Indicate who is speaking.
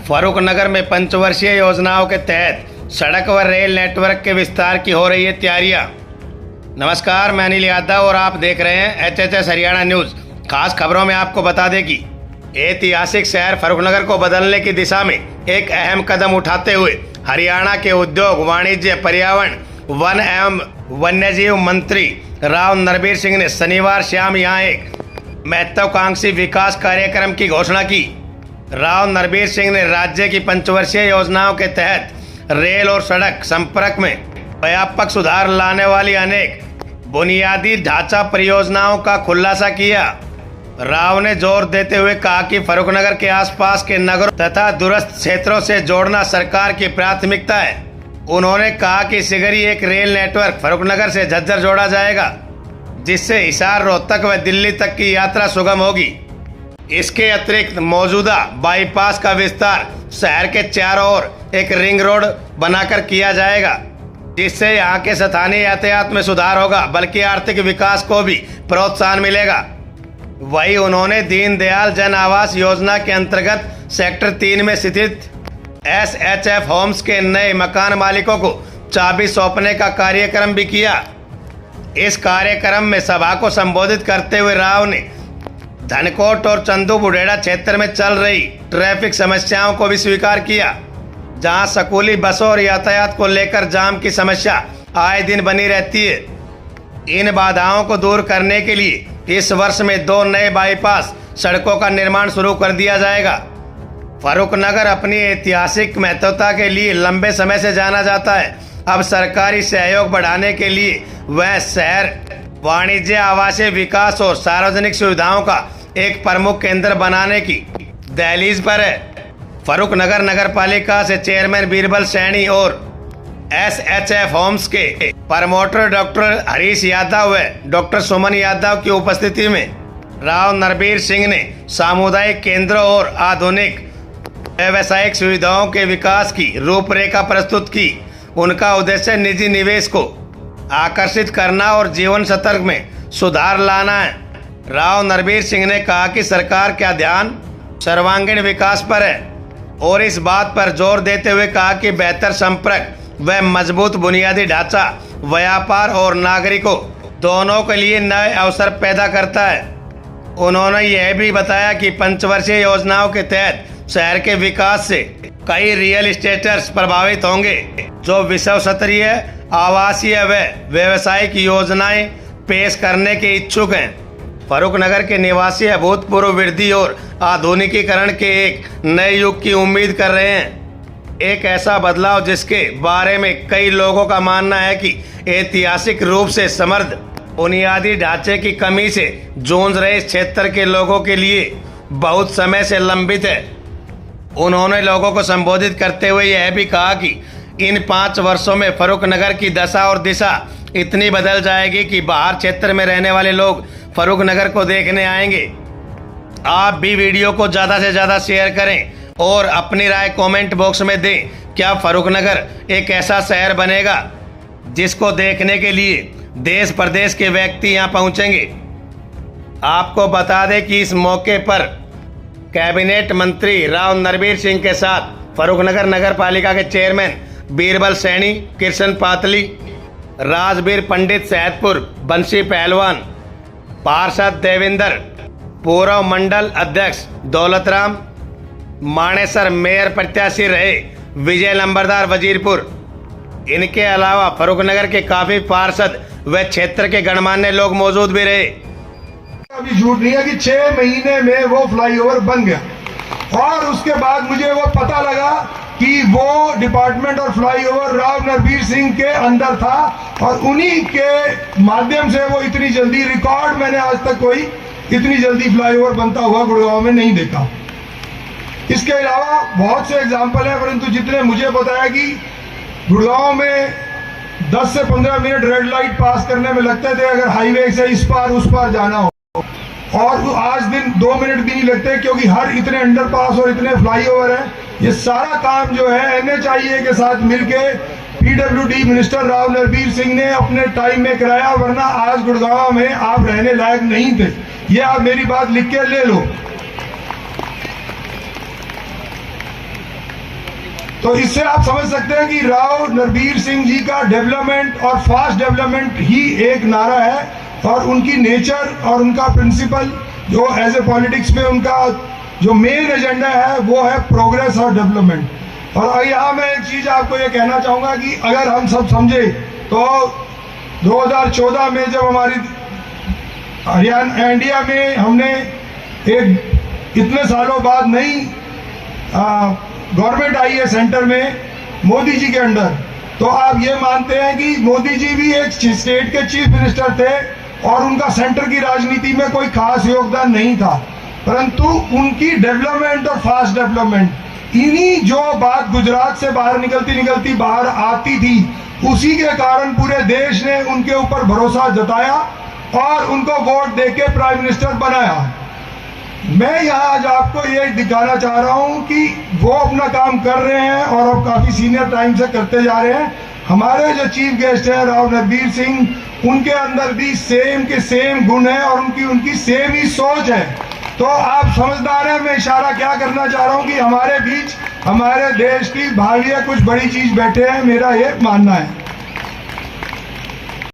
Speaker 1: फर्रुखनगर में पंचवर्षीय योजनाओं के तहत सड़क व रेल नेटवर्क के विस्तार की हो रही है तैयारियां। नमस्कार, मैं अनिल यादव और आप देख रहे हैं HHS हरियाणा न्यूज़। खास खबरों में आपको बता दें कि ऐतिहासिक शहर फर्रुखनगर को बदलने की दिशा में एक अहम कदम उठाते हुए हरियाणा के उद्योग, वाणिज्य, पर्यावरण, वन एवं वन्यजीव मंत्री राव नरबीर सिंह ने शनिवार शाम यहां एक महत्वाकांक्षी विकास कार्यक्रम की घोषणा की। राव नरबीर सिंह ने राज्य की पंचवर्षीय योजनाओं के तहत रेल और सड़क संपर्क में व्यापक सुधार लाने वाली अनेक बुनियादी ढांचा परियोजनाओं का खुलासा किया। राव ने जोर देते हुए कहा कि फर्रुखनगर के आसपास के नगरों तथा दूरस्थ क्षेत्रों से जोड़ना सरकार की प्राथमिकता है। उन्होंने कहा कि शीघ्र ही एक रेल नेटवर्क फर्रुखनगर से झज्जर जोड़ा जाएगा, जिससे हिसार, रोहतक व दिल्ली तक की यात्रा सुगम होगी। इसके अतिरिक्त मौजूदा बाईपास का विस्तार शहर के चारों ओर एक रिंग रोड बनाकर किया जाएगा, जिससे यहाँ के स्थानीय यातायात में सुधार होगा, बल्कि आर्थिक विकास को भी प्रोत्साहन मिलेगा। वहीं उन्होंने दीनदयाल जन आवास योजना के अंतर्गत सेक्टर 3 में स्थित SHF होम्स के नए मकान मालिकों को चाबी सौंपने का कार्यक्रम भी किया। इस कार्यक्रम में सभा को संबोधित करते हुए राव ने धनकोट और चंदू बुढ़ेड़ा क्षेत्र में चल रही ट्रैफिक समस्याओं को भी स्वीकार किया, जहां स्कूली बसों और यातायात को लेकर जाम की समस्या आए दिन बनी रहती है। इन बाधाओं को दूर करने के लिए इस वर्ष में 2 नए बाईपास सड़कों का निर्माण शुरू कर दिया जाएगा। फर्रुखनगर अपनी ऐतिहासिक महत्वता के लिए लंबे समय से जाना जाता है। अब सरकारी सहयोग बढ़ाने के लिए वह शहर वाणिज्य, आवासीय विकास और सार्वजनिक सुविधाओं का एक प्रमुख केंद्र बनाने की दहलीज पर है। फर्रुखनगर नगर पालिका से चेयरमैन बीरबल सैनी और SHF होम्स के प्रमोटर डॉक्टर हरीश यादव व डॉक्टर सुमन यादव की उपस्थिति में राव नरबीर सिंह ने सामुदायिक केंद्रों और आधुनिक व्यावसायिक सुविधाओं के विकास की रूपरेखा प्रस्तुत की। उनका उद्देश्य निजी निवेश को आकर्षित करना और जीवन स्तर में सुधार लाना है। राव नरबीर सिंह ने कहा कि सरकार का ध्यान सर्वांगीण विकास पर है और इस बात पर जोर देते हुए कहा कि बेहतर संपर्क व मजबूत बुनियादी ढांचा व्यापार और नागरिकों दोनों के लिए नए अवसर पैदा करता है। उन्होंने यह भी बताया कि पंचवर्षीय योजनाओं के तहत शहर के विकास से कई रियल एस्टेटर्स प्रभावित होंगे, जो विश्व स्तरीय आवासीय व व्यावसायिक योजनाएं पेश करने के इच्छुक हैं। फर्रुखनगर के निवासी अभूतपूर्व वृद्धि और आधुनिकीकरण के एक नए युग की उम्मीद कर रहे हैं। एक ऐसा बदलाव जिसके बारे में कई लोगों का मानना है कि ऐतिहासिक रूप से समृद्ध बुनियादी ढांचे की कमी से जूझ रहे इस क्षेत्र के लोगों के लिए बहुत समय से लंबित है। उन्होंने लोगों को संबोधित करते हुए यह भी कहा कि इन 5 वर्षों में फर्रुखनगर की दशा और दिशा इतनी बदल जाएगी कि बाहर क्षेत्र में रहने वाले लोग फर्रुखनगर को देखने आएंगे। आप भी वीडियो को ज़्यादा से ज़्यादा शेयर करें और अपनी राय कमेंट बॉक्स में दें। क्या फर्रुखनगर एक ऐसा शहर बनेगा जिसको देखने के लिए देश प्रदेश के व्यक्ति यहाँ पहुँचेंगे? आपको बता दें कि इस मौके पर कैबिनेट मंत्री राव नरबीर सिंह के साथ फर्रुखनगर नगर पालिका के चेयरमैन बीरबल सैनी, कृष्ण पातली, राजबीर पंडित सैदपुर, बंसी पहलवान, पार्षद देविंदर, पूर्व मंडल अध्यक्ष दौलतराम मानेसर, मेयर प्रत्याशी रहे विजय लंबरदार वजीरपुर। इनके अलावा फर्रुखनगर के काफी पार्षद व क्षेत्र के गणमान्य लोग मौजूद भी रहे।
Speaker 2: अभी झूठ नहीं है कि 6 महीने में वो फ्लाईओवर बन गया और उसके बाद मुझे वो पता लगा कि वो डिपार्टमेंट और फ्लाईओवर राव नरबीर सिंह के अंदर था और उन्हीं के माध्यम से वो इतनी जल्दी, रिकॉर्ड मैंने आज तक कोई इतनी जल्दी फ्लाईओवर बनता हुआ गुड़गांव में नहीं देखा। इसके अलावा बहुत से एग्जाम्पल हैं, परंतु जितने मुझे पता है कि गुड़गांव में 10 से 15 मिनट रेड लाइट पास करने में लगते थे अगर हाईवे से इस पार उस पार जाना हो, और आज दिन 2 मिनट भी नहीं लगते, क्योंकि हर इतने अंडरपास और इतने फ्लाईओवर हैं। ये सारा काम जो है NHIA के साथ मिलके PWD मिनिस्टर राव नरबीर सिंह ने अपने टाइम में कराया, वरना आज गुड़गांव में आप रहने लायक नहीं थे। ये आप मेरी बात लिख के ले लो। तो इससे आप समझ सकते हैं कि राव नरबीर सिंह जी का डेवलपमेंट और फास्ट डेवलपमेंट ही एक नारा है, और उनकी नेचर और उनका प्रिंसिपल जो एज ए पॉलिटिक्स में उनका जो मेन एजेंडा है वो है प्रोग्रेस और डेवलपमेंट। और यहाँ मैं एक चीज़ आपको ये कहना चाहूँगा कि अगर हम सब समझे तो 2014 में जब हमारी हरियाणा इंडिया में हमने एक इतने सालों बाद नई गवर्नमेंट आई है सेंटर में मोदी जी के अंडर, तो आप ये मानते हैं कि मोदी जी भी एक स्टेट के चीफ मिनिस्टर थे और उनका सेंटर की राजनीति में कोई खास योगदान नहीं था, परंतु उनकी डेवलपमेंट और फास्ट डेवलपमेंट इन्हीं जो बात गुजरात से बाहर निकलती बाहर आती थी उसी के कारण पूरे देश ने उनके ऊपर भरोसा जताया और उनको वोट देके प्राइम मिनिस्टर बनाया। मैं यहाँ आज आपको ये दिखाना चाह रहा हूँ कि वो अपना काम कर रहे हैं और अब काफ़ी सीनियर टाइम से करते जा रहे हैं। हमारे जो चीफ गेस्ट हैं राव नरबीर सिंह, उनके अंदर भी सेम के सेम गुण हैं और उनकी सेम ही सोच है। तो आप समझदार हैं मैं इशारा क्या करना चाह रहा हूँ कि हमारे बीच हमारे देश की भावी कुछ बड़ी चीज़ बैठे हैं, मेरा ये मानना है।